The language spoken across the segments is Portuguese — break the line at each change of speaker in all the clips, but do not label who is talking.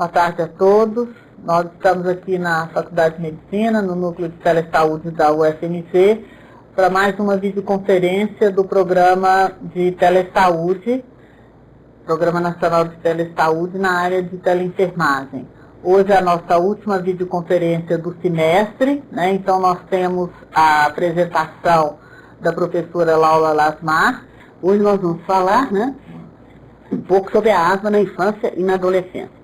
Boa tarde a todos. Nós estamos aqui na Faculdade de Medicina, no Núcleo de Telesaúde da UFMG, para mais uma videoconferência do Programa de Telesaúde, Programa Nacional de Telesaúde na área de teleenfermagem. Hoje é a nossa última videoconferência do semestre, né? Então nós temos a apresentação da professora Laura Lasmar. Hoje nós vamos falar, né, um pouco sobre a asma na infância e na adolescência.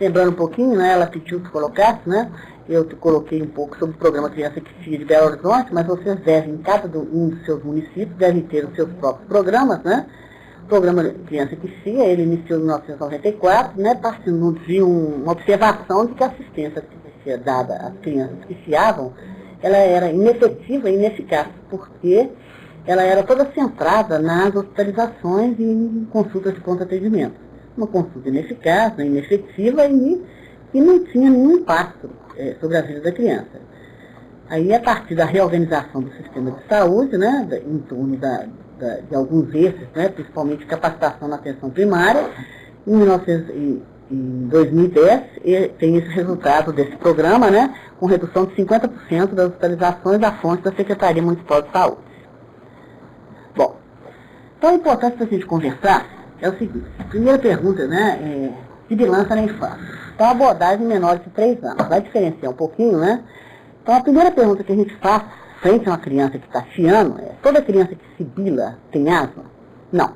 Lembrando um pouquinho, né, ela pediu que colocasse, né, eu coloquei um pouco sobre o programa Criança que FIA de Belo Horizonte, mas vocês devem, em cada um dos seus municípios, devem ter os seus próprios programas, né. O programa Criança que FIA, ele iniciou em 1994, né, partindo de uma observação de que a assistência que foi dada às crianças que fiavam, ela era inefetiva e ineficaz, porque ela era toda centrada nas hospitalizações e em consultas de pronto atendimento. Uma consulta ineficaz, inefetiva e não tinha nenhum impacto sobre a vida da criança. Aí, a partir da reorganização do sistema de saúde, né, em torno de alguns eixos, né, principalmente capacitação na atenção primária, em 2010, tem esse resultado desse programa, né, com redução de 50% das hospitalizações à fonte da Secretaria Municipal de Saúde. Bom, então é importante para a gente conversar é o seguinte, a primeira pergunta, né, sibilança na infância. Então, a abordagem menores de 3 anos. Vai diferenciar um pouquinho, né? Então, a primeira pergunta que a gente faz frente a uma criança que está fiando é: toda criança que sibila tem asma? Não.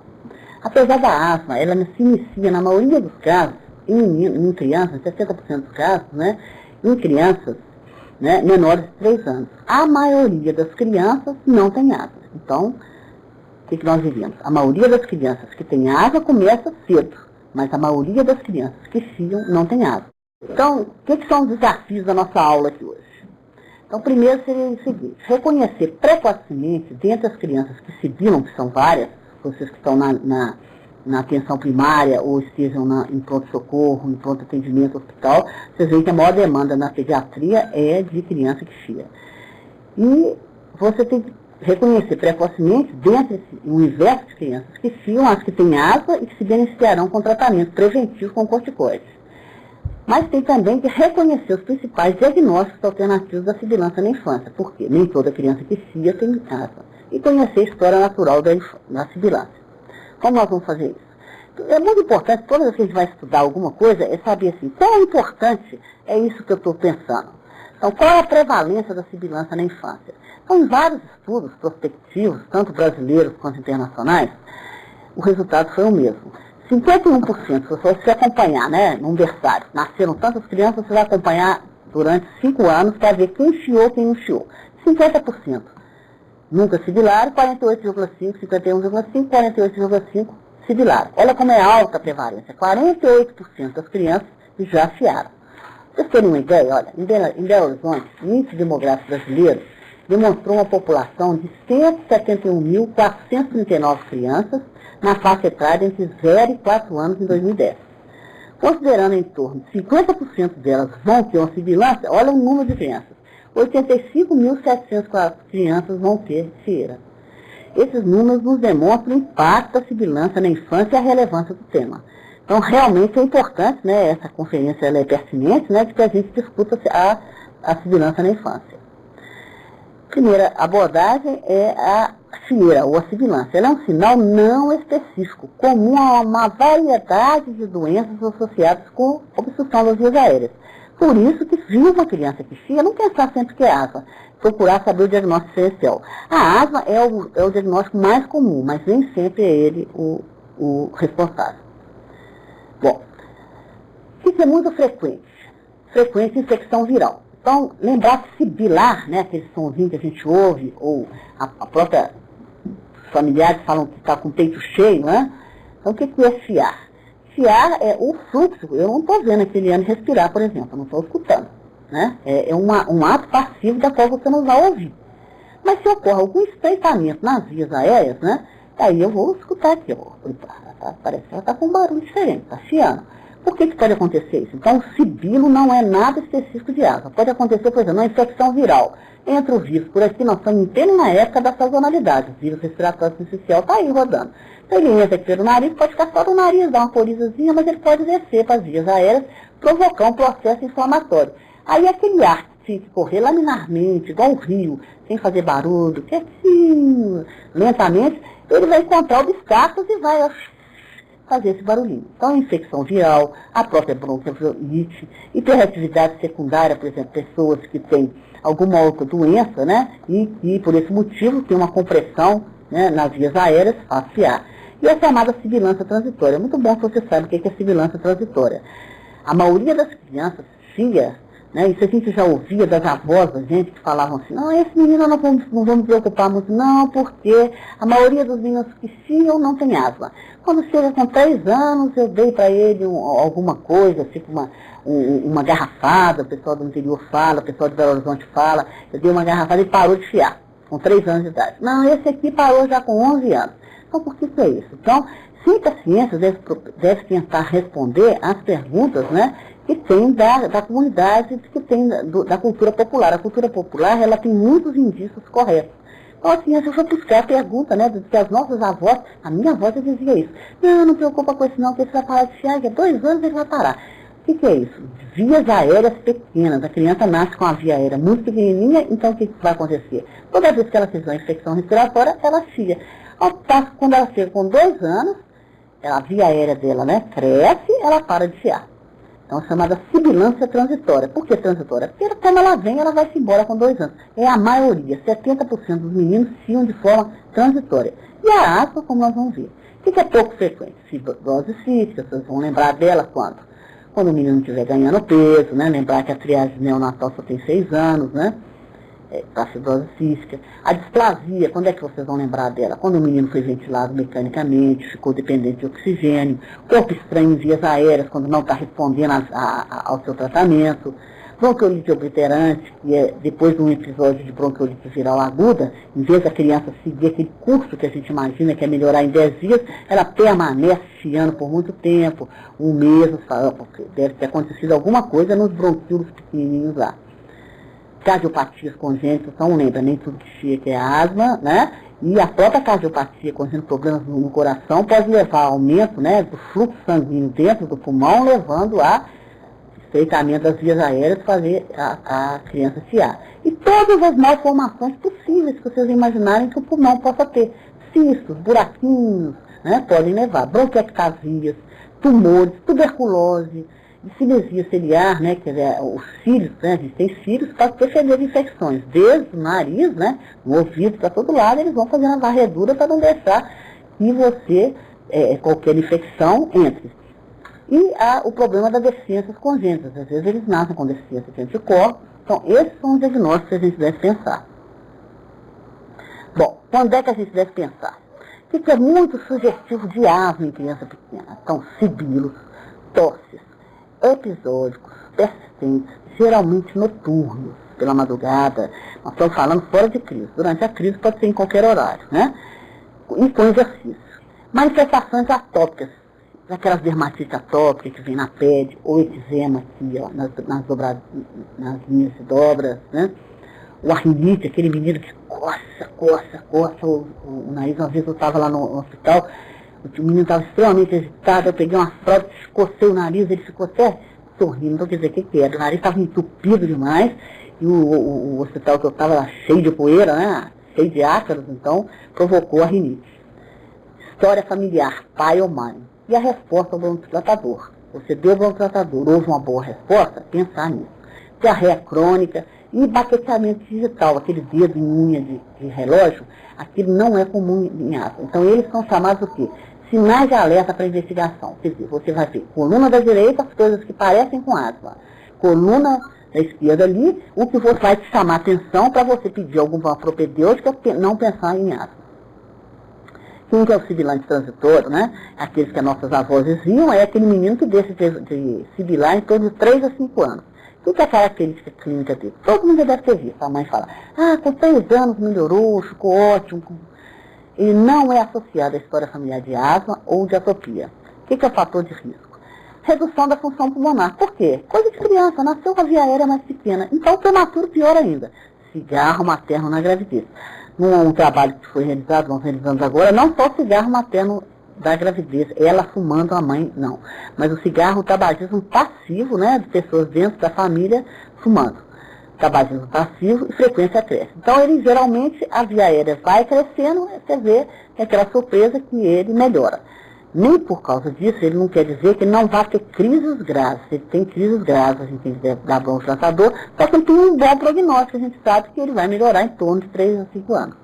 Apesar da asma, ela se inicia, na maioria dos casos, em crianças, 60% dos casos, né, em crianças, né, menores de 3 anos. A maioria das crianças não tem asma. Então, o que nós vivemos? A maioria das crianças que tem asma começa cedo, mas a maioria das crianças que fiam não tem asma. Então, o que são os desafios da nossa aula aqui hoje? Então, primeiro seria o seguinte: reconhecer precocemente, dentre as crianças que sibilam, que são várias, vocês que estão na atenção primária ou estejam em pronto-socorro, em pronto-atendimento hospital, vocês veem que a maior demanda na pediatria é de criança que fia. E você tem que reconhecer precocemente, dentro desse universo de crianças que fiam, as que têm asma e que se beneficiarão com tratamento preventivo com corticoides. Mas tem também que reconhecer os principais diagnósticos alternativos da sibilância na infância, porque nem toda criança que fia tem asma. E conhecer a história natural da sibilância. Como nós vamos fazer isso? É muito importante, toda vez que a gente vai estudar alguma coisa, é saber assim, quão importante é isso que eu estou pensando. Então, qual é a prevalência da sibilância na infância? Então, em vários estudos prospectivos, tanto brasileiros quanto internacionais, o resultado foi o mesmo. 51%, se você acompanhar, né, num berçário, nasceram tantas crianças, você vai acompanhar durante 5 anos para ver quem fiou, quem não fiou. 50% nunca sibilaram, 48,5%, 51,5%, 48,5% sibilaram. Olha como é alta a prevalência, 48% das crianças já fiaram. Vocês terem uma ideia, olha, em Belo Horizonte, o índice demográfico brasileiro demonstrou uma população de 171.439 crianças na faixa etária entre 0 e 4 anos em 2010. Considerando em torno de 50% delas vão ter uma sibilância, olha o número de crianças. 85.704 crianças vão ter fieira. Esses números nos demonstram o impacto da sibilância na infância e a relevância do tema. Então, realmente é importante, né, essa conferência ela é pertinente, né, de que a gente discuta a sibilância na infância. Primeira abordagem é a fieira, ou a sibilância. Ela é um sinal não específico, comum a uma variedade de doenças associadas com obstrução das vias aéreas. Por isso que, viu uma criança que fia, não pensar sempre que é asma, procurar saber o diagnóstico diferencial. A asma é o diagnóstico mais comum, mas nem sempre é ele o responsável. Bom, o que é muito frequente? Frequente infecção viral. Então, lembrar que sibilar, né, aquele somzinho que a gente ouve, ou a própria familiares falam que está com o peito cheio, né? Então, o que é fiar? Fiar é o fluxo. Eu não estou vendo aquele ano respirar, por exemplo, eu não estou escutando. Né? É um ato passivo da qual você não vai ouvir. Mas se ocorre algum estreitamento nas vias aéreas, né, aí eu vou escutar aqui. Parece que ela está com um barulho diferente, está fiando.
Por que pode acontecer isso? Então, o sibilo não é nada específico de asma. Pode acontecer, por exemplo, uma infecção viral. Entra o vírus por aqui, nós estamos em na época da sazonalidade. O vírus respiratório sincicial está aí rodando. Então, ele entra aqui pelo nariz, pode ficar só no nariz, dar uma corizazinha, mas ele pode descer para as vias aéreas, provocar um processo inflamatório. Aí, aquele ar que tinha que correr laminarmente, igual o rio, sem fazer barulho, quietinho, lentamente, ele vai encontrar obstáculos e vai fazer esse barulhinho. Então, a infecção viral, a própria bronquiolite, hiperatividade secundária, por exemplo, pessoas que têm alguma outra doença, né, e por esse motivo tem uma compressão, né, nas vias aéreas, faciar. E a chamada sibilância transitória. É muito bom que você saiba o que é sibilância transitória. A maioria das crianças chia, né, isso a gente já ouvia das avós da gente que falavam assim, não, esse menino não vamos preocupar muito, não, porque a maioria dos meninos que chiam não tem asma. Quando chega com 3 anos, eu dei para ele alguma coisa, tipo uma garrafada, o pessoal do interior fala, o pessoal de Belo Horizonte fala, eu dei uma garrafada e parou de chiar, com 3 anos de idade. Não, esse aqui parou já com 11 anos. Então, por que é isso? Então, sim que a ciência deve tentar responder às perguntas, né, que tem da comunidade, que tem da cultura popular. A cultura popular, ela tem muitos indícios corretos. Então, a ciência foi buscar a pergunta, né, que as nossas avós, a minha avó já dizia isso. Não preocupa com isso não, que ele vai parar de chiar, que 2 anos ele vai parar. O que é isso? Vias aéreas pequenas. A criança nasce com a via aérea muito pequenininha, então o que vai acontecer? Toda vez que ela fizer uma infecção respiratória, ela chia. Quando ela chega com 2 anos, a via aérea dela, né, cresce, ela para de chiar. Então, é chamada sibilância transitória. Por que transitória? Porque quando ela vem, ela vai se embora com 2 anos. É a maioria, 70% dos meninos chiam de forma transitória. E a asma, como nós vamos ver. O que é pouco frequente? Fibrose cística, vocês vão lembrar dela quando? Quando o menino estiver ganhando peso, né? Lembrar que a triagem neonatal só tem 6 anos, né? Para a fibrose cística. A displasia, quando é que vocês vão lembrar dela? Quando o menino foi ventilado mecanicamente, ficou dependente de oxigênio, corpo estranho em vias aéreas, quando não está respondendo ao seu tratamento. Bronquiolite obliterante, que é depois de um episódio de bronquiolite viral aguda, em vez da criança seguir aquele curso que a gente imagina que é melhorar em 10 dias, ela permanece chiando por muito tempo, 1 mês, porque deve ter acontecido alguma coisa nos bronquíolos pequenininhos lá. Cardiopatias congênitas, então lembra, nem tudo que chia que é asma, né? E a própria cardiopatia congênita, problemas no coração, pode levar ao aumento, né, do fluxo sanguíneo dentro do pulmão, levando a estreitamento das vias aéreas, fazer a criança chiar. E todas as malformações possíveis que vocês imaginarem que o pulmão possa ter. Cistos, buraquinhos, né, podem levar. Bronquiectasias, tumores, tuberculose, discinesia ciliar, né, que é os cílios, né, a gente tem cílios para defender de infecções, desde o nariz, né, no ouvido, para todo lado, eles vão fazendo a varredura para não deixar que você, qualquer infecção, entre. E o problema das deficiências congênitas, às vezes eles nascem com deficiência de anticorpos, então esses são os diagnósticos que a gente deve pensar. Bom, quando é que a gente deve pensar? O que é muito sugestivo de asma em criança pequena? Então, sibilos, tosses, episódicos, persistentes, geralmente noturnos, pela madrugada. Nós estamos falando fora de crise. Durante a crise pode ser em qualquer horário, né? E com exercício. Manifestações atópicas, aquelas dermatites atópicas que vem na pele, ou eczema aqui, ó, nas linhas de dobras, né? O arrinite, aquele menino que coça o nariz. Uma vez eu estava lá no hospital, o menino estava extremamente agitado, eu peguei uma fralda, escocei o nariz, ele ficou até sorrindo, não quer dizer o que era. O nariz estava entupido demais, e o hospital que eu estava era cheio de poeira, né? Cheio de ácaros, então provocou a rinite. História familiar, pai ou mãe. E a resposta ao bronquidilatador. Você deu o bronquidilatador, houve uma boa resposta? Pensar nisso. Diarreia crônica e baqueteamento digital, aquele dedo em unha de relógio, aquilo não é comum em asma. Então eles são chamados o quê? Sinais de alerta para investigação. Quer dizer, você vai ver coluna da direita, as coisas que parecem com asma. Coluna da esquerda ali, o que vai te chamar atenção para você pedir alguma propedêutica, não pensar em asma. Quem que é o sibilante transitório, né? Aqueles que as nossas avós diziam, é aquele menino que deixa de sibilar em torno de 3 a 5 anos. O que é a característica clínica dele? Todo mundo já deve ter visto. A mãe fala, com 3 anos melhorou, ficou ótimo. Ele não é associado à história familiar de asma ou de atopia. O que é o fator de risco? redução da função pulmonar. Por quê? Coisa de criança, nasceu com a via aérea mais pequena. Então, prematuro, pior ainda. Cigarro materno na gravidez. Num trabalho que foi realizado, nós realizamos agora, não só o cigarro materno da gravidez, ela fumando, a mãe não. Mas o cigarro, o tabagismo passivo, né, de pessoas dentro da família fumando. Tabagismo passivo e frequência cresce. Então, ele geralmente, a via aérea vai crescendo, você vê que é aquela surpresa que ele melhora. Nem por causa disso, ele não quer dizer que ele não vai ter crises graves. Se ele tem crises graves, a gente tem que dar broncodilatador, só que ele tem um bom prognóstico, a gente sabe que ele vai melhorar em torno de 3 a 5 anos.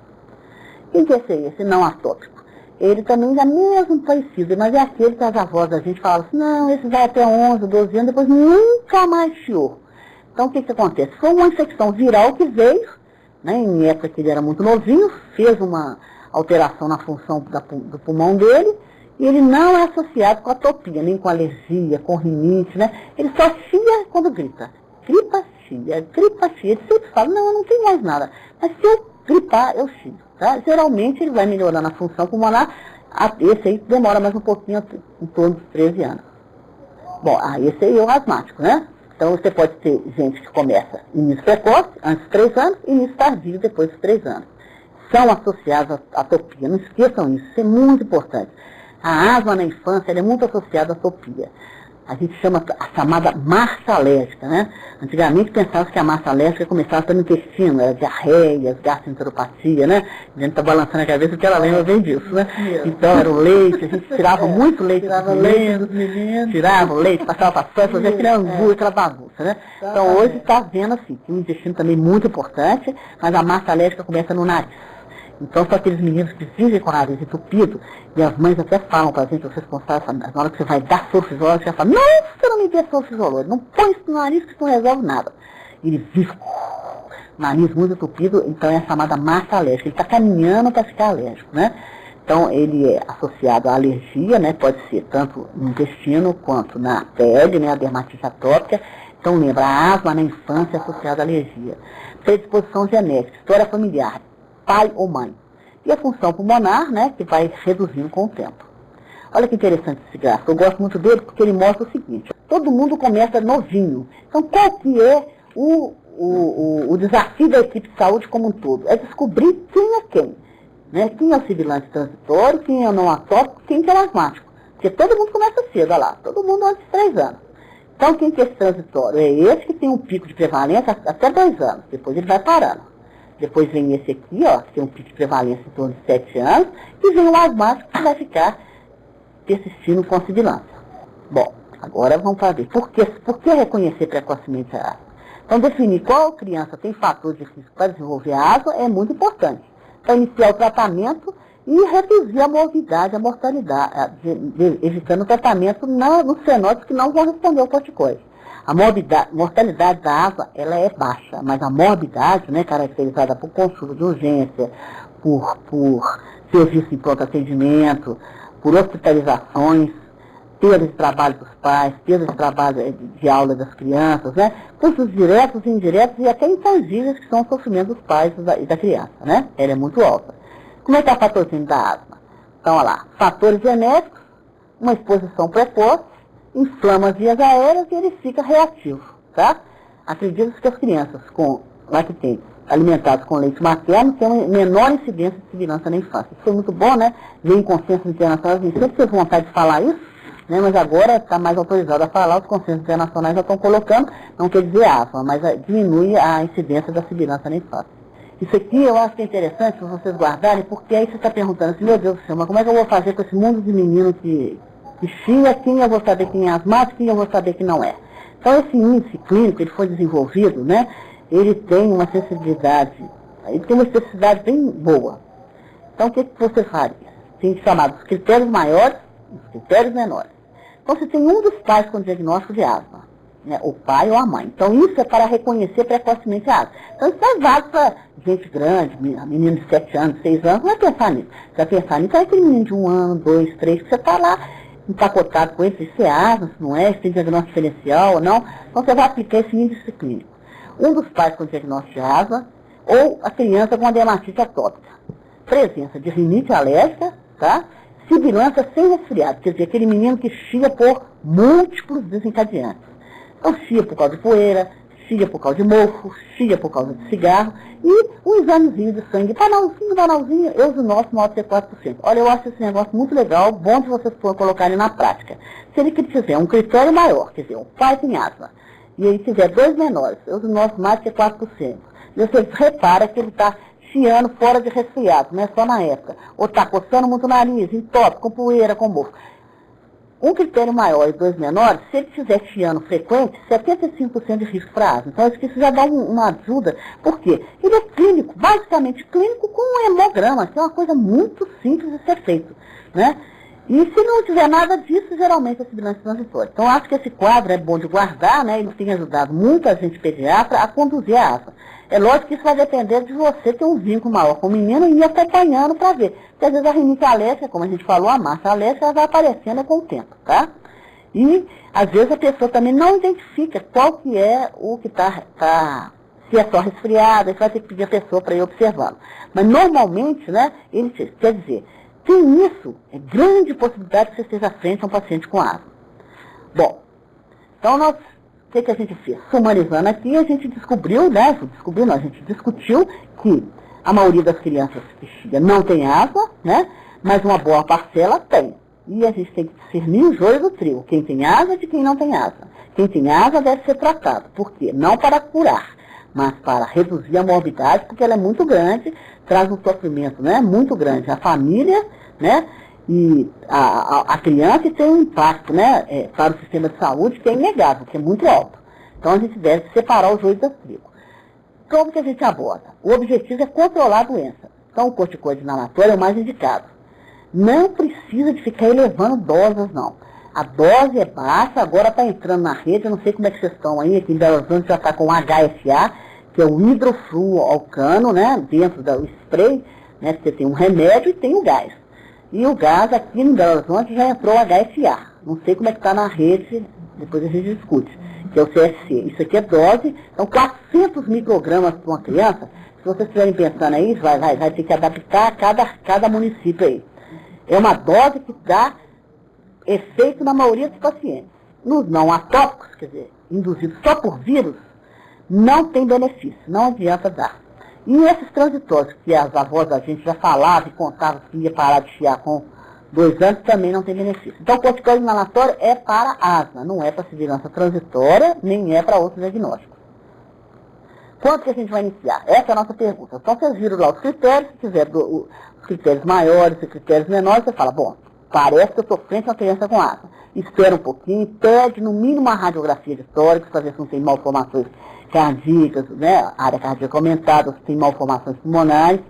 Quem que é esse não atópico? Ele também é mesmo parecido, mas é aquele que as avós da gente falavam assim, não, esse vai até 11, 12 anos, depois nunca mais chiou. Então, o que acontece? Foi uma infecção viral que veio, né, em época que ele era muito novinho, fez uma alteração na função do pulmão dele, e ele não é associado com atopia, nem com alergia, com rinite, né? Ele só chia quando grita. Gripa, chia. Ele sempre fala, não, eu não tenho mais nada. Mas se eu gripar, eu chio, tá? Geralmente ele vai melhorando a função pulmonar, esse aí demora mais um pouquinho, em torno dos 13 anos. Bom, esse aí é o asmático, né? Então, você pode ter gente que começa início precoce, antes dos 3 anos, e início tardio, depois dos 3 anos. São associados à atopia. Não esqueçam isso, isso é muito importante. A asma na infância é muito associada à atopia. A gente chama a chamada massa alérgica, né? Antigamente pensava que a massa alérgica começava pelo intestino, era diarreias, gastroenteropatia, né? A gente está balançando a cabeça porque ela lembra bem disso, né? Então era o leite, a gente tirava muito leite dos meninos, tirava o leite, passava para fora, fazia aquele angu, aquela bagunça, né? Então hoje está vendo assim, que o intestino também é muito importante, mas a massa alérgica começa no nariz. Então, são aqueles meninos que vivem com o nariz entupido, e as mães até falam para a gente, os responsáveis, na hora que você vai dar soro fisiológico, você fala, não, você não me dê soro fisiológico, não põe isso no nariz que isso não resolve nada. Ele vive nariz muito entupido, então é chamada massa alérgica, ele está caminhando para ficar alérgico, né? Então, ele é associado à alergia, né? Pode ser tanto no intestino quanto na pele, né? A dermatite atópica. Então, lembra, a asma na infância é associada à alergia. Predisposição genética, história familiar, pai ou mãe. E a função pulmonar, né, que vai reduzindo com o tempo. Olha que interessante esse gráfico. Eu gosto muito dele porque ele mostra o seguinte. Todo mundo começa novinho. Então, qual que é o desafio da equipe de saúde como um todo? É descobrir quem é quem. Né? Quem é o sibilante transitório, quem é o não atópico, quem que é o asmático. Porque todo mundo começa cedo, olha lá. Todo mundo antes de 3 anos. Então, quem que é esse transitório? É esse que tem um pico de prevalência até 2 anos. Depois ele vai parando. Depois vem esse aqui, ó, que tem um pico de prevalência em torno de 7 anos, e vem o asmático que vai ficar persistindo com sibilância. Bom, agora vamos fazer. Por que reconhecer precocemente a asma? Então, definir qual criança tem fator de risco para desenvolver a asma é muito importante. Para iniciar o tratamento e reduzir a morbidade, a mortalidade, evitando o tratamento nos fenótipos que não vão responder ao corticoide. A mortalidade da asma, ela é baixa, mas a morbidade, né, caracterizada por consulta de urgência, por serviço em pronto atendimento, por hospitalizações, perda de trabalho dos pais, perda de trabalho de aula das crianças, né, custos diretos e indiretos e até intangíveis que são o sofrimento dos pais e da criança, né, ela é muito alta. Como é que é a patogênese da asma? Então, olha lá, fatores genéticos, uma exposição precoce, inflama as vias aéreas e ele fica reativo, tá? Acredita-se que as crianças lactentes alimentadas com leite materno têm uma menor incidência de sibilância na infância. Isso foi muito bom, né? Veio em consenso internacional, a gente sempre teve vontade de falar isso, né? Mas agora está mais autorizado a falar, os consensos internacionais já estão colocando, não quer dizer asma, mas diminui a incidência da sibilância na infância. Isso aqui eu acho que é interessante para vocês guardarem, porque aí você está perguntando assim, meu Deus do céu, mas como é que eu vou fazer com esse mundo de menino que chia, quem eu vou saber quem é asmático, quem eu vou saber que não é. Então, esse índice clínico, ele foi desenvolvido, né, ele tem uma sensibilidade, ele tem uma especificidade bem boa. Então, o que você faria? Tem chamados critérios maiores e os critérios menores. Então, você tem um dos pais com diagnóstico de asma, né, o pai ou a mãe. Então, isso é para reconhecer precocemente a asma. Então, isso é válido para gente grande, menino de 7 anos, 6 anos, não vai pensar nisso. Você vai pensar nisso, é aquele menino de 1 ano, 2, 3, que você está lá, empacotado com ele, se é asma, se não é, se tem diagnóstico diferencial ou não. Então, você vai aplicar esse índice clínico. Um dos pais com diagnóstico de asma ou a criança com a dermatite atópica. Presença de rinite alérgica, tá? Sibilância sem resfriado, quer dizer, aquele menino que chia por múltiplos desencadeantes. Então, chia por causa de poeira, chia por causa de mofo, chia por causa de cigarro, e um examezinho de sangue, banalzinho, eu uso o nosso maior de 4%. Olha, eu acho esse negócio muito legal, bom de vocês colocarem na prática. Se ele tiver um critério maior, quer dizer, o pai tem asma, e ele tiver 2 menores, eu uso o nosso mais de 4%. E você repara que ele está chiando fora de resfriado, não é só na época. Ou está coçando muito o nariz, entope, com poeira, com mofo. Um critério maior e 2 menores, se ele estiver chiando frequente, 75% de risco para asma. Então, acho que isso já dá uma ajuda. Por quê? Ele é clínico, basicamente clínico com um hemograma, que é uma coisa muito simples de ser feito, né? E se não tiver nada disso, geralmente é sibilância transitória. Então, acho que esse quadro é bom de guardar, né? Ele tem ajudado muita gente pediatra a conduzir a asma. É lógico que isso vai depender de você ter um vínculo maior com o menino e ir acompanhando para ver. Porque às vezes a rinite alérgica, como a gente falou, a massa alérgica, ela vai aparecendo com o tempo, tá? E às vezes a pessoa também não identifica qual que é o que se é só resfriada, você vai ter que pedir a pessoa para ir observando. Mas normalmente, né, ele quer dizer, tem isso, é grande possibilidade que você esteja à frente a um paciente com asma. Bom, então o que a gente fez? Sumarizando aqui, a gente descobriu, né? A gente discutiu que a maioria das crianças que chega não tem asma, né? Mas uma boa parcela tem. E a gente tem que discernir o joio do trigo. Quem tem asma de quem não tem asma. Quem tem asma deve ser tratado. Por quê? Não para curar, mas para reduzir a morbidade, porque ela é muito grande, traz um sofrimento, né? Muito grande. A família, né? E a criança tem um impacto, né, para o sistema de saúde que é inegável, que é muito alto. Então a gente deve separar o joio do trigo. Como que a gente aborda? O objetivo é controlar a doença. Então o corticoide inalatório é o mais indicado. Não precisa de ficar elevando doses, não. A dose é baixa, agora está entrando na rede, eu não sei como é que vocês estão aí, aqui em Belo Horizonte já está com HFA, que é o hidrofluoalcano, né, dentro do spray, né, você tem um remédio e tem o gás. E o gás aqui no Belo Horizonte já entrou HFA. Não sei como é que está na rede, depois a gente discute, que é o CSC. Isso aqui é dose, então 400 microgramas para uma criança. Se vocês estiverem pensando aí, vai ter que adaptar a cada município aí. É uma dose que dá efeito na maioria dos pacientes. Nos não atópicos, quer dizer, induzidos só por vírus, não tem benefício, não adianta dar. E esses transitórios, que as avós da gente já falavam e contavam que ia parar de chiar com 2 anos, também não tem benefício. Então, o corticoide inalatório é para asma, não é para sibilância transitória, nem é para outros diagnósticos. Quanto que a gente vai iniciar? Essa é a nossa pergunta. Então, vocês viram lá os critérios, se tiver os critérios maiores e critérios menores, você fala, bom, parece que eu estou frente a uma criança com asma. Espera um pouquinho, pede no mínimo uma radiografia de tórax, para ver se não tem malformações cardíacas, né, área cardíaca aumentada, se tem malformações pulmonares,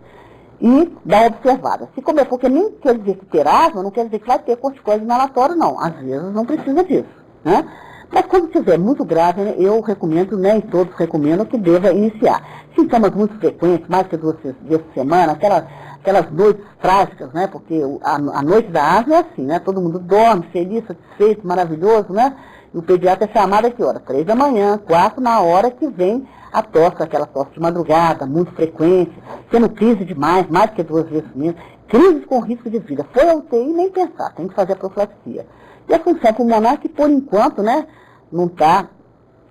e dá uma observada. Se comer, porque nem quer dizer que ter asma, não quer dizer que vai ter corticoide inalatório, não. Às vezes não precisa disso, né? Mas quando estiver muito grave, né, eu recomendo, nem todos recomendam que deva iniciar. Sintomas muito frequentes, mais que 2 vezes por semana, aquelas noites trágicas, né? Porque a noite da asma é assim, né? Todo mundo dorme, feliz, satisfeito, maravilhoso, né? E o pediatra é chamado a que hora? 3 da manhã, 4 na hora que vem a tosse, aquela tosse de madrugada, muito frequente, tendo crise demais, mais que 2 vezes mesmo, crise com risco de vida. Foi a UTI, nem pensar, tem que fazer a profilaxia. E a função pulmonar que, por enquanto, né,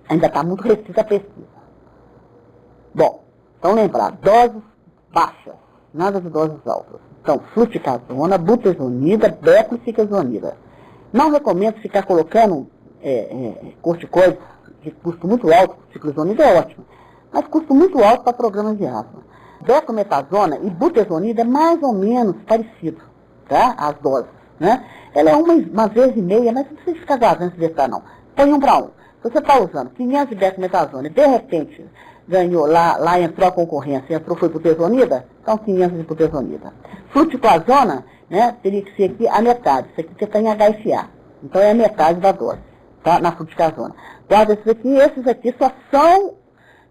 ainda está muito restrita a pesquisa. Bom, então lembrar, doses baixas, nada de doses altas. Então, fluticasona, butesonida, beclofenazonida. Não recomendo ficar colocando corticoides de custo muito alto, ciclozonida é ótimo, mas custo muito alto para programas de asma. Beclometasona e butesonida é mais ou menos parecido, tá? As doses, né? Ela é uma vez e meia, mas não precisa ficar guardando esse detalhe, não. Põe 1 para 1. Se você está usando 500 de beclometasona e de repente ganhou lá entrou a concorrência, foi butesonida, então 500 de butesonida. Fluticasona, né, teria que ser aqui a metade. Isso aqui você tem HFA, então é a metade da dose, tá? Na fluticasona. Guarda esses aqui só são,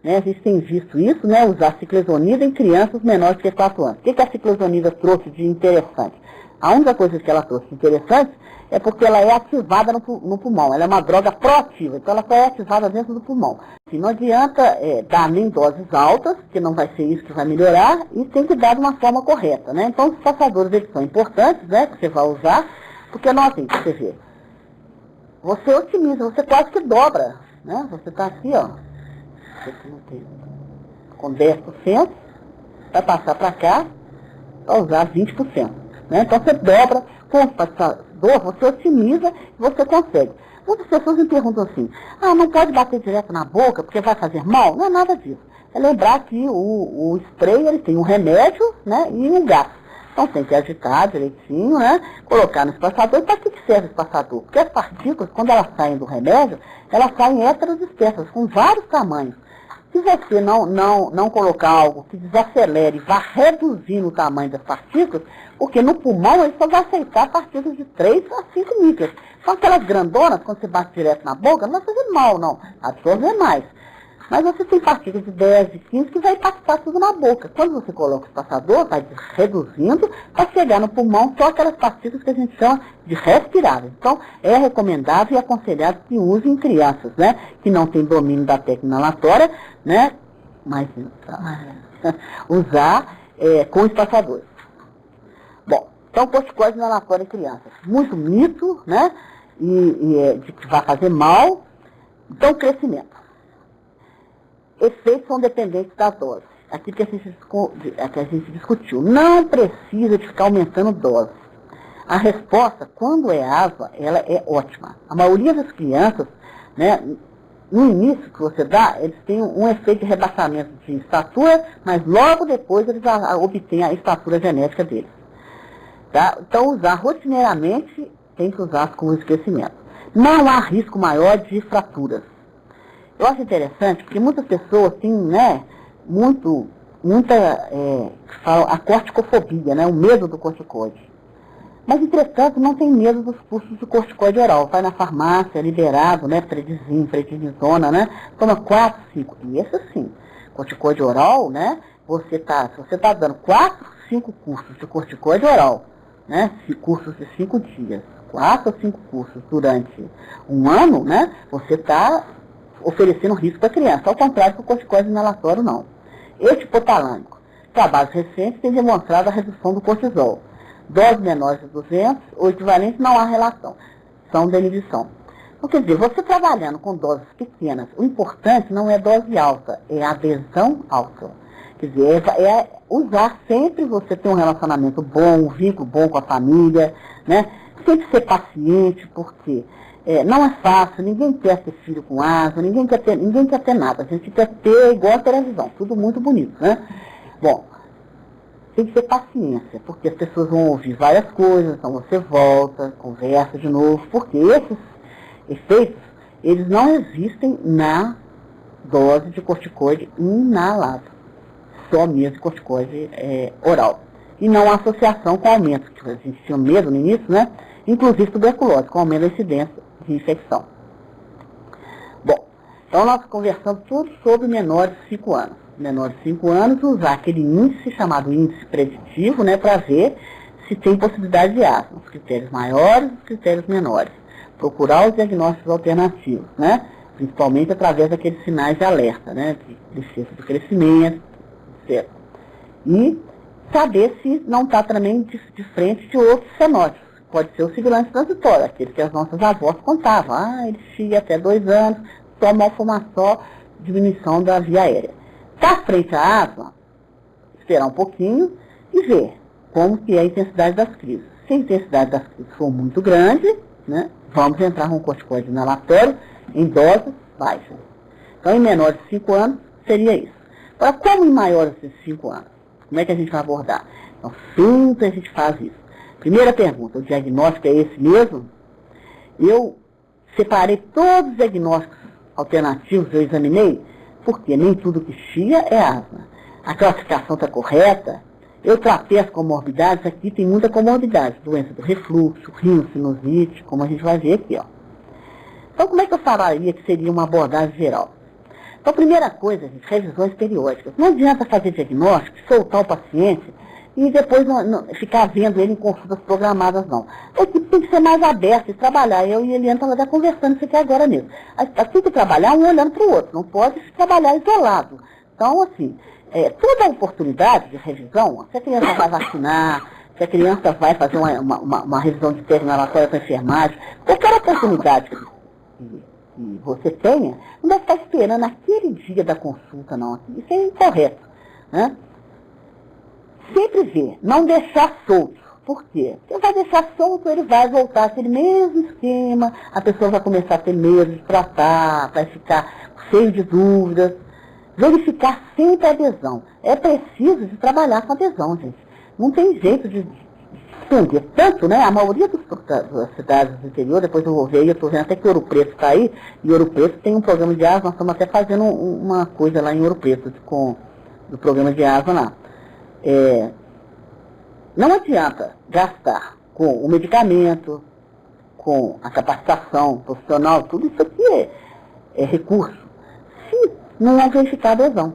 né, a gente tem visto isso, né, usar ciclozonida em crianças menores de 4 anos. O que a ciclozonida trouxe de interessante? A única coisa que ela trouxe interessante é porque ela é ativada no pulmão. Ela é uma droga proativa, então ela só é ativada dentro do pulmão. Assim, não adianta dar nem doses altas, que não vai ser isso que vai melhorar, e tem que dar de uma forma correta, né? Então, os passadores, eles são importantes, né, que você vai usar, porque não assim, você vê, você otimiza, você quase que dobra, né? Você está aqui, ó, com 10%, vai passar para cá, vai usar 20%. Né? Então você dobra, com o passador, você otimiza e você consegue. Muitas pessoas me perguntam assim, não pode bater direto na boca porque vai fazer mal? Não é nada disso. É lembrar que o spray, ele tem um remédio, né, e um gás. Então tem que agitar direitinho, né, colocar no espaçador. E para que serve o espaçador? Porque as partículas, quando elas saem do remédio, elas saem heterodispersas, com vários tamanhos. Se você não colocar algo que desacelere, vá reduzindo o tamanho das partículas, porque no pulmão ele só vai aceitar partículas de 3 a 5 micras. São aquelas grandonas, quando você bate direto na boca, não vai fazer mal, não. Absorver mais. Mas você tem partículas de 10, de 15 que vai impactar tudo na boca. Quando você coloca o espaçador, vai reduzindo para chegar no pulmão só aquelas partículas que a gente chama de respiráveis. Então, é recomendável e aconselhado que use em crianças, né? Que não tem domínio da técnica inalatória, né? Mas usar com espaçadores. Bom, então corticoide inalatório em crianças. Muito mito, né? De que vai fazer mal. Então, crescimento. Efeitos são dependentes da dose. Aqui que a gente discutiu. Não precisa de ficar aumentando dose. A resposta, quando é asma, ela é ótima. A maioria das crianças, né, no início que você dá, eles têm um efeito de rebaixamento de estatura, mas logo depois eles obtêm a estatura genética deles. Tá? Então, usar rotineiramente, tem que usar com esquecimento. Não há risco maior de fraturas. Eu acho interessante porque muitas pessoas têm, né, a corticofobia, né, o medo do corticoide. Mas, entretanto, não tem medo dos cursos de corticoide oral. Vai na farmácia, liberado, né, prednisona, né, toma 4, 5. E esse sim, corticoide oral, né, se você está dando 4, 5 cursos de corticoide oral, né, cursos de 5 dias, 4 ou 5 cursos durante um ano, né, você está oferecendo risco para a criança, ao contrário que o corticoide inalatório não. Este hipotalâmico, trabalhos recentes têm demonstrado a redução do cortisol. Doses menores de 200 ou equivalentes não há relação, são de inibição. Então, quer dizer, você trabalhando com doses pequenas, o importante não é dose alta, é adesão alta. Quer dizer, é usar sempre você ter um relacionamento bom, um vínculo bom com a família, né? Sempre ser paciente, porque não é fácil, ninguém quer ter filho com asma, ninguém quer ter nada. A gente quer ter igual a televisão, tudo muito bonito, né? Bom, tem que ter paciência, porque as pessoas vão ouvir várias coisas, então você volta, conversa de novo, porque esses efeitos, eles não existem na dose de corticoide inalado, só mesmo corticoide oral. E não há associação com aumento, que a gente tinha medo no início, né? Inclusive tuberculose, com aumento da incidência de infecção. Bom, então nós conversamos tudo sobre menores de 5 anos. Menores de 5 anos, usar aquele índice chamado índice preditivo, né, para ver se tem possibilidade de asma. Os critérios maiores e os critérios menores. Procurar os diagnósticos alternativos, né, principalmente através daqueles sinais de alerta, né, de excesso de crescimento, etc. E saber se não está também de frente de outros fenótipos. Pode ser o sibilante transitório, aquele que as nossas avós contavam. Ele tinha até 2 anos, só malformação, diminuição da via aérea. Está frente à asma, esperar um pouquinho e ver como que é a intensidade das crises. Se a intensidade das crises for muito grande, né, vamos entrar com corticoide inalatório em doses baixas. Então, em menores de 5 anos, seria isso. Agora, como em maiores de 5 anos? Como é que a gente vai abordar? Então, sempre a gente faz isso. Primeira pergunta, o diagnóstico é esse mesmo? Eu separei todos os diagnósticos alternativos que eu examinei, porque nem tudo que chia é asma. A classificação está correta, eu tratei as comorbidades, aqui tem muita comorbidade, doença do refluxo, rinosinusites, como a gente vai ver aqui, ó. Então, como é que eu falaria que seria uma abordagem geral? Então, primeira coisa, gente, revisões periódicas. Não adianta fazer diagnóstico, soltar o paciente e depois ficar vendo ele em consultas programadas, não. A equipe tem que ser mais aberta e trabalhar. Eu e a Eliane estamos até conversando isso aqui agora mesmo. Tem que trabalhar um olhando para o outro, não pode trabalhar isolado. Então, assim, toda oportunidade de revisão, se a criança vai vacinar, se a criança vai fazer uma revisão de teste relatória para enfermagem, qualquer oportunidade que você tenha, não deve estar esperando aquele dia da consulta, não. Isso é incorreto, né? Sempre ver, não deixar solto. Por quê? Porque vai deixar solto, ele vai voltar aquele mesmo esquema, a pessoa vai começar a ter medo de tratar, vai ficar cheio de dúvidas. Verificar sempre a adesão. É preciso de trabalhar com adesão, gente. Não tem jeito de entender. Tanto, né, a maioria das cidades do interior, depois eu vou ver, eu estou vendo até que Ouro Preto está aí, e Ouro Preto tem um programa de asma, nós estamos até fazendo uma coisa lá em Ouro Preto, do programa de asma lá. Não adianta gastar com o medicamento, com a capacitação profissional, tudo isso aqui é recurso. Se não é verificar a adesão.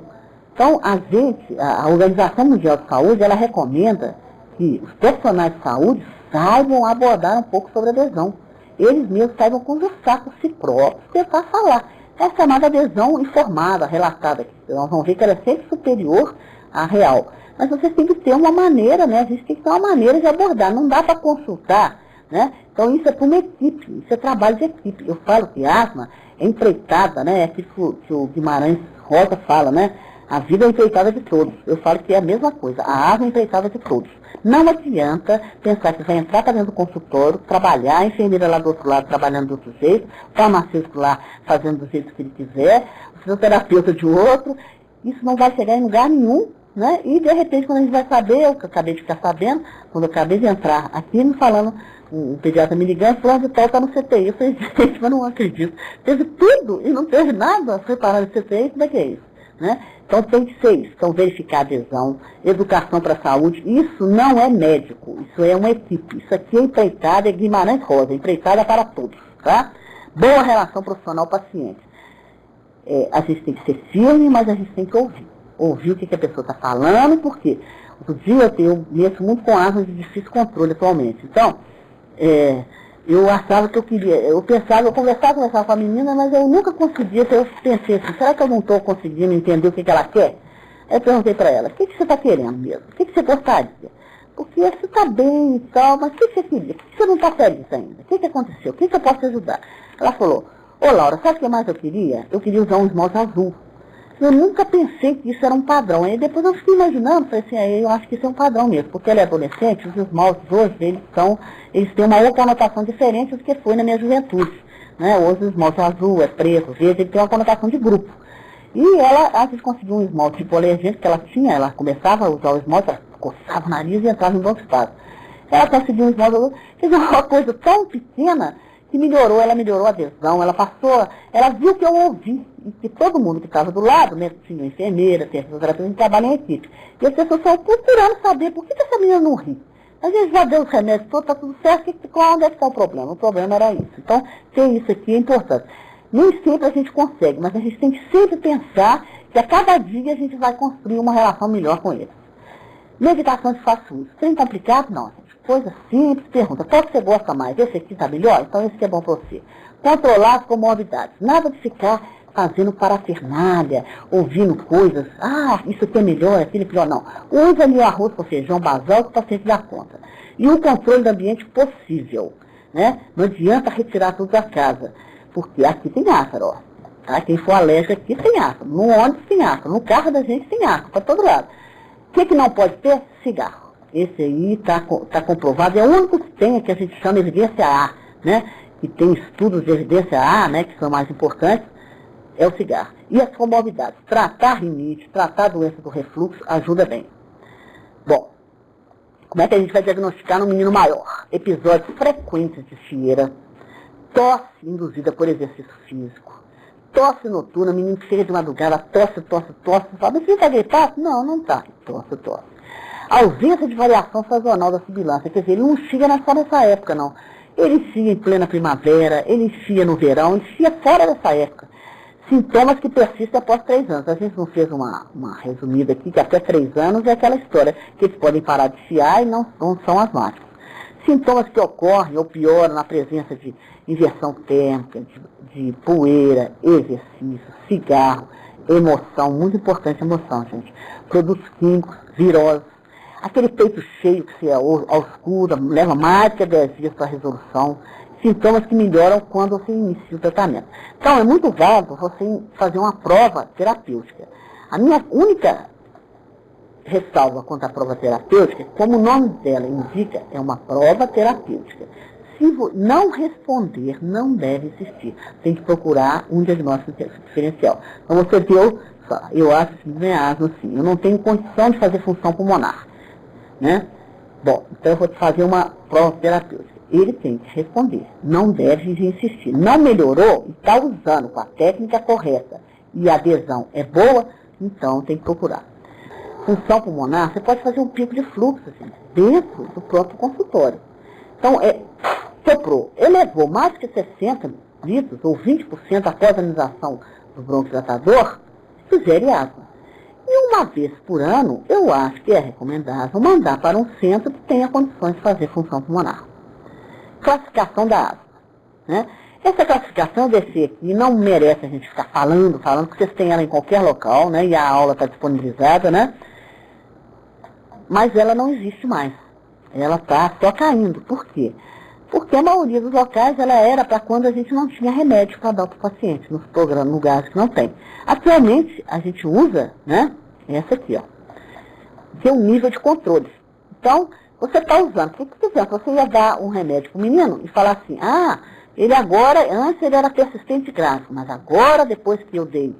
Então, a Organização Mundial de Saúde, ela recomenda que os profissionais de saúde saibam abordar um pouco sobre a adesão. Eles mesmos saibam conversar com si próprios, tentar falar. É a chamada adesão informada, relatada. Nós vamos ver que ela é sempre superior à real. Mas você tem que ter uma maneira, né? A gente tem que ter uma maneira de abordar. Não dá para consultar, né? Então isso é para uma equipe, isso é trabalho de equipe. Eu falo que asma é empreitada, né? É aquilo que o Guimarães Rosa fala, né? A vida é empreitada de todos. Eu falo que é a mesma coisa. A asma é empreitada de todos. Não adianta pensar que vai entrar para dentro do consultório, trabalhar, a enfermeira lá do outro lado trabalhando de outro jeito, o farmacêutico lá fazendo do jeito que ele quiser, o fisioterapeuta de outro. Isso não vai chegar em lugar nenhum, né? E de repente quando a gente vai saber, eu acabei de ficar sabendo, quando eu acabei de entrar aqui me falando, um pediatra me ligando, falando de tal, está no CTI. Eu falei, gente, mas não acredito. Teve tudo e não teve nada preparado no CTI, como é que é isso? Né? Então tem que ser isso. Então verificar a adesão, educação para a saúde, isso não é médico, isso é uma equipe. Isso aqui é empreitada, é Guimarães Rosa, empreitada para todos, tá? Boa relação profissional-paciente. A gente tem que ser firme, mas a gente tem que ouvir. Ouvir o que a pessoa está falando, porque outro dia eu mexo muito com asma de difícil controle atualmente. Então, eu achava que eu queria, eu conversava com a menina, mas eu nunca conseguia, eu pensei assim, será que eu não estou conseguindo entender o que ela quer? Aí eu perguntei para ela, o que você está querendo mesmo? O que você gostaria? Porque você está bem e tal, mas o que você queria? Por que você não está feliz ainda? O que aconteceu? O que eu posso te ajudar? Ela falou, ô Laura, sabe o que mais eu queria? Eu queria usar um esmalte azul. Eu nunca pensei que isso era um padrão. Aí depois eu fiquei imaginando, falei assim, eu acho que isso é um padrão mesmo, porque ela é adolescente, os esmaltes hoje, eles têm uma outra conotação diferente do que foi na minha juventude. Né? Hoje o esmalte azul, é preto, verde, ele tem uma conotação de grupo. E ela, antes de conseguir um esmalte hipoalergênico que ela começava a usar o esmalte, ela coçava o nariz e entrava em bom estado. Ela conseguiu um esmalte azul, fez uma coisa tão pequena, que ela melhorou a adesão, ela viu que eu ouvi, e que todo mundo que estava do lado, né, tinha enfermeira, tinha fisioterapeuta, que trabalha em equipe. E as pessoas estavam procurando saber por que essa menina não ri. A gente já deu os remédios todos, está tudo certo, onde é que está o problema? O problema era isso. Então, ter isso aqui é importante. Nem sempre a gente consegue, mas a gente tem que sempre pensar que a cada dia a gente vai construir uma relação melhor com eles. Medicação de fácil uso. Sem complicado? Não, gente. Coisa simples, pergunta, qual que você gosta mais? Esse aqui está melhor? Então esse aqui é bom para você. Controlar as comorbidades. Nada de ficar fazendo parafernália, ouvindo coisas, isso aqui é melhor, aquilo é pior, não. Usa ali o arroz com feijão basal que o paciente dá conta. E o controle do ambiente possível, né? Não adianta retirar tudo da casa, porque aqui tem ácaro, ó. Tá? Quem for alérgico aqui tem ácaro, no ônibus tem ácaro, no carro da gente tem ácaro, para todo lado. O que não pode ter? Cigarro. Esse aí está comprovado, é o único que tem, que a gente chama de evidência A, né? Que tem estudos de evidência A, né? Que são mais importantes, é o cigarro. E as comorbidades. Tratar rinite, tratar a doença do refluxo, ajuda bem. Bom, como é que a gente vai diagnosticar no menino maior? Episódios frequentes de cieira, tosse induzida por exercício físico, tosse noturna, menino que chega de madrugada, tosse, fala, mas você está gripado? Não está, tosse. Ausência de variação sazonal da sibilância, quer dizer, ele não chega só nessa época, não. Ele enfia em plena primavera, ele enfia no verão, enfia fora dessa época. Se Sintomas que persistem após 3 anos. A gente não fez uma resumida aqui, que até 3 anos é aquela história que eles podem parar de chiar e não são asmáticos. Sintomas que ocorrem ou pioram na presença de inversão térmica, de poeira, exercício, cigarro, emoção, muito importante a emoção, gente. Produtos químicos, viroses, aquele peito cheio que se ausculta, leva mais que 10 dias para a resolução. Sintomas que melhoram quando você inicia o tratamento. Então, é muito válido você fazer uma prova terapêutica. A minha única ressalva quanto à prova terapêutica, como o nome dela indica, é uma prova terapêutica. Se não responder, não deve existir. Tem que procurar um diagnóstico diferencial. Então, você deu, eu acho que não é asma, sim. Eu não tenho condição de fazer função pulmonar. Né? Bom, então eu vou te fazer uma prova terapêutica. Ele tem que responder, não deve insistir. Não melhorou e está usando com a técnica correta e a adesão é boa, então tem que procurar. Função pulmonar, você pode fazer um pico de fluxo assim, dentro do próprio consultório. Então, soprou, elevou mais que 60 litros ou 20% após a inização do bronquidilatador, sugere asma. E uma vez por ano, eu acho que é recomendável mandar para um centro que tenha condições de fazer função pulmonar. Classificação da asma. Né? Essa classificação desse aqui não merece a gente ficar falando, porque vocês têm ela em qualquer local, né? E a aula está disponibilizada, né? Mas ela não existe mais. Ela está só caindo. Por quê? Porque a maioria dos locais ela era para quando a gente não tinha remédio para dar para o paciente, nos programas, lugares que não tem. Atualmente, a gente usa, né? Essa aqui, ó. Que é um nível de controle. Então, você está usando. Por exemplo, você ia dar um remédio para o menino e falar assim, ele agora, antes ele era persistente grave, mas agora, depois que eu dei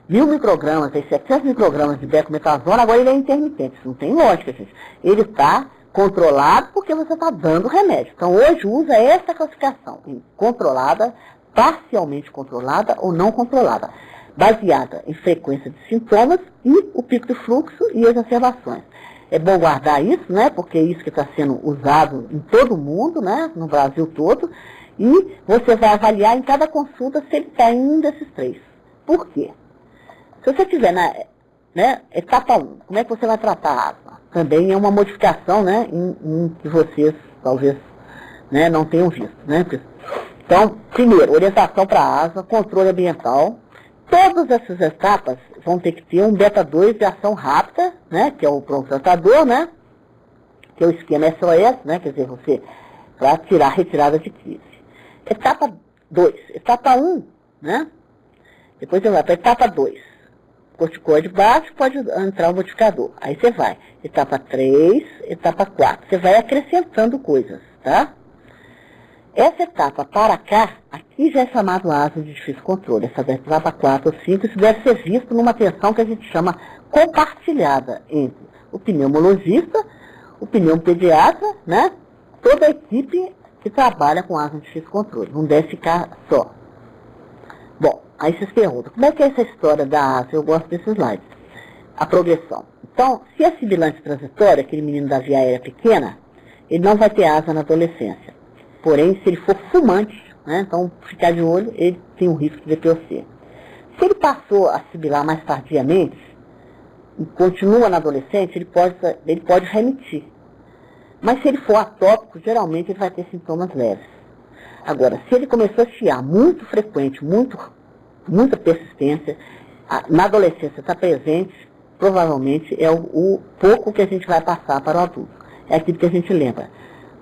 1000 microgramas, 700 microgramas de beclometasona, agora ele é intermitente. Isso não tem lógica, gente. Ele está controlado porque você está dando remédio. Então, hoje usa essa classificação, controlada, parcialmente controlada ou não controlada, baseada em frequência de sintomas e o pico de fluxo e exacerbações. É bom guardar isso, né? Porque é isso que está sendo usado em todo o mundo, né? No Brasil todo. E você vai avaliar em cada consulta se ele está em um desses 3. Por quê? Se você tiver na etapa 1, como é que você vai tratar a asma? Também é uma modificação, né? Em que vocês, talvez, né, não tenham visto, né? Então, primeiro, orientação para a asma, controle ambiental. Todas essas etapas vão ter que ter um beta-2 de ação rápida, né, que é o bronquidilatador, né, que é o esquema SOS, né, quer dizer, você vai tirar a retirada de crise. Etapa 2, etapa 1, né, depois você vai para etapa 2. Corticoide baixo, pode entrar o modificador. Aí você vai, etapa 3, etapa 4. Você vai acrescentando coisas, tá? Essa etapa para cá, aqui já é chamado asma de difícil controle. Essa etapa 4 ou 5, isso deve ser visto numa atenção que a gente chama compartilhada entre o pneumologista, o pneumopediatra, né? Toda a equipe que trabalha com asma de difícil controle. Não deve ficar só. Bom, aí vocês perguntam, como é que é essa história da asma? Eu gosto desses slides. A progressão. Então, se é sibilante transitória, aquele menino da via aérea pequena, ele não vai ter asma na adolescência. Porém, se ele for fumante, né, então ficar de olho, ele tem um risco de DPOC. Se ele passou a sibilar mais tardiamente, e continua na adolescência, ele pode remitir. Mas se ele for atópico, geralmente ele vai ter sintomas leves. Agora, se ele começou a chiar muito frequente, muita persistência, na adolescência está presente, provavelmente é o pouco que a gente vai passar para o adulto. É aquilo que a gente lembra.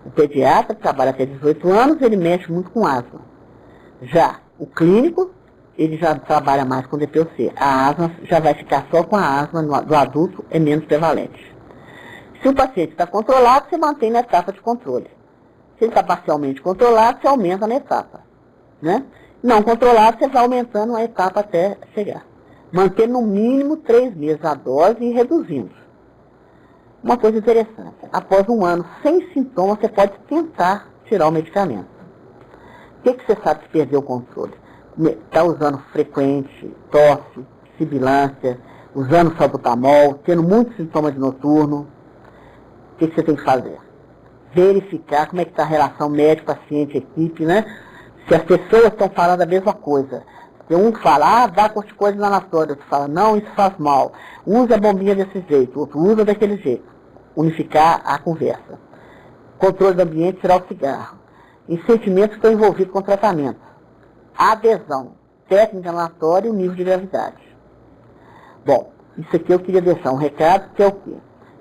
O pediatra trabalha até 18 anos, ele mexe muito com asma. Já o clínico, ele já trabalha mais com DPOC. A asma já vai ficar só com a asma do adulto, é menos prevalente. Se o paciente está controlado, você mantém na etapa de controle. Se ele está parcialmente controlado, você aumenta na etapa. Né? Não controlado, você vai aumentando a etapa até chegar. Manter no mínimo 3 meses a dose e reduzindo. Uma coisa interessante, após um ano sem sintomas, você pode tentar tirar o medicamento. O que você sabe que perdeu o controle? Está usando frequente, tosse, sibilância, usando salbutamol, tendo muitos sintomas de noturno. O que você tem que fazer? Verificar como é que está a relação médico-paciente-equipe, né? Se as pessoas estão falando a mesma coisa. Tem um que fala, dá corticoide inalatório, outro fala, não, isso faz mal. Usa a bombinha desse jeito, outro usa daquele jeito. Unificar a conversa. Controle do ambiente, tirar o cigarro. E sentimentos que estão envolvidos com o tratamento. Adesão, técnica inalatória e o nível de gravidade. Bom, isso aqui eu queria deixar um recado, que é o quê?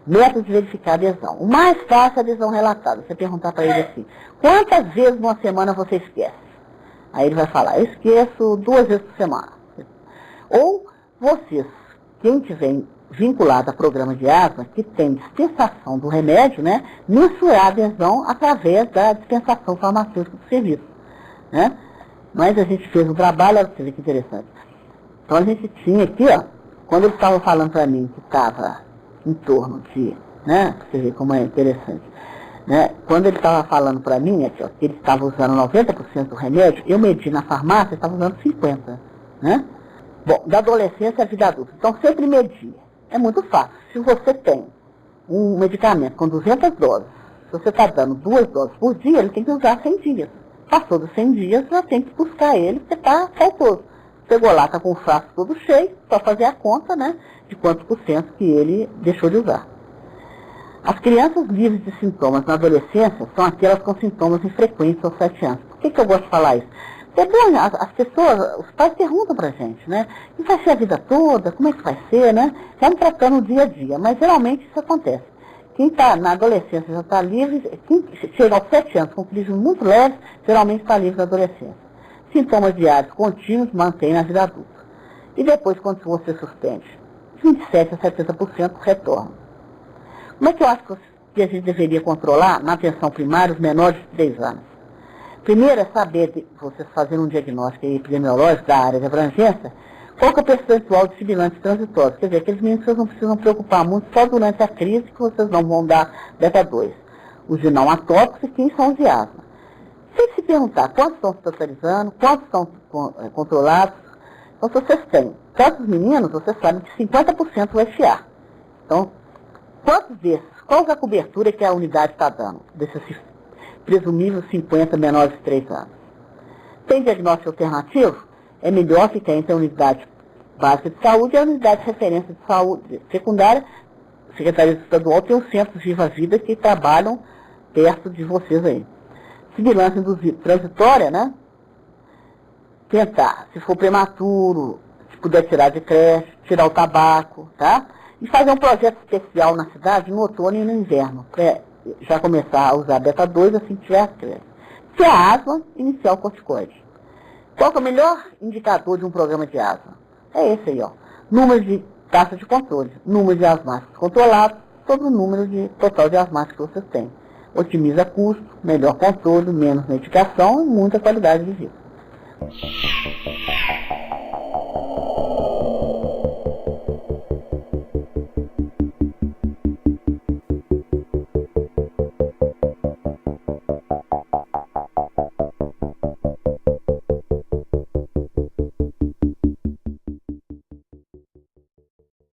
Método de verificar a adesão. O mais fácil é a adesão relatada. Você perguntar para ele assim, quantas vezes numa semana você esquece? Aí ele vai falar, eu esqueço 2 vezes por semana. Ou vocês, quem tiver vinculado a programa de asma, que tem dispensação do remédio, né, mensurar a adesão através da dispensação farmacêutica do serviço. Né? Mas a gente fez um trabalho, olha pra você ver que interessante. Então a gente tinha aqui, ó, quando ele estava falando para mim que estava em torno de, né, você vê como é interessante, né, quando ele estava falando para mim, aqui, ó, que ele estava usando 90% do remédio, eu medi na farmácia, estava usando 50%, né? Bom, da adolescência à vida adulta, então sempre medir, é muito fácil, se você tem um medicamento com 200 doses, se você está dando 2 doses por dia, ele tem que usar 100 dias, passou dos 100 dias, já tem que buscar ele, porque está faltoso. Chegou lá, está com o frasco todo cheio, só fazer a conta, né, de quantos por cento que ele deixou de usar. As crianças livres de sintomas na adolescência são aquelas com sintomas infrequentes aos 7 anos. Por que eu gosto de falar isso? Porque é bom, as pessoas, os pais perguntam pra gente, né, e vai ser a vida toda, como é que vai ser, né? Estamos tratando o dia a dia, mas geralmente isso acontece. Quem está na adolescência já está livre, quem chega aos 7 anos com crises muito leves, geralmente está livre da adolescência. Sintomas diários contínuos mantém na vida adulta. E depois, quando você suspende, 27% a 70% retornam. Como é que eu acho que a gente deveria controlar na atenção primária os menores de 3 anos? Primeiro é saber, vocês fazendo um diagnóstico epidemiológico da área de abrangência, qual que é o percentual de sibilantes transitórios. Quer dizer, aqueles meninos que vocês não precisam preocupar muito só durante a crise que vocês não vão dar beta 2. Os de não atópicos e quem são os de asma. Tem que se perguntar quantos estão se totalizando, quantos estão controlados. Então, se vocês têm tantos meninos, vocês sabem que 50% vai fiar. Então, quantos desses, qual é a cobertura que a unidade está dando, desses presumíveis 50 menores de 3 anos? Tem diagnóstico alternativo? É melhor ficar entre a unidade básica de saúde e a unidade de referência de saúde secundária. A Secretaria Estadual tem os centros Viva a Vida que trabalham perto de vocês aí. Sibilância induzida transitória, né? Tentar, se for prematuro, se puder tirar de creche, tirar o tabaco, tá? E fazer um projeto especial na cidade no outono e no inverno, para já começar a usar beta 2 assim que tiver creche. Se é asma, iniciar o corticoide. Qual que é o melhor indicador de um programa de asma? É esse aí, ó. Número de taxa de controle, número de asmáticos controlados sobre o número de total de asmáticos que vocês têm. Otimiza custo, melhor controle, menos medicação e muita qualidade de vida.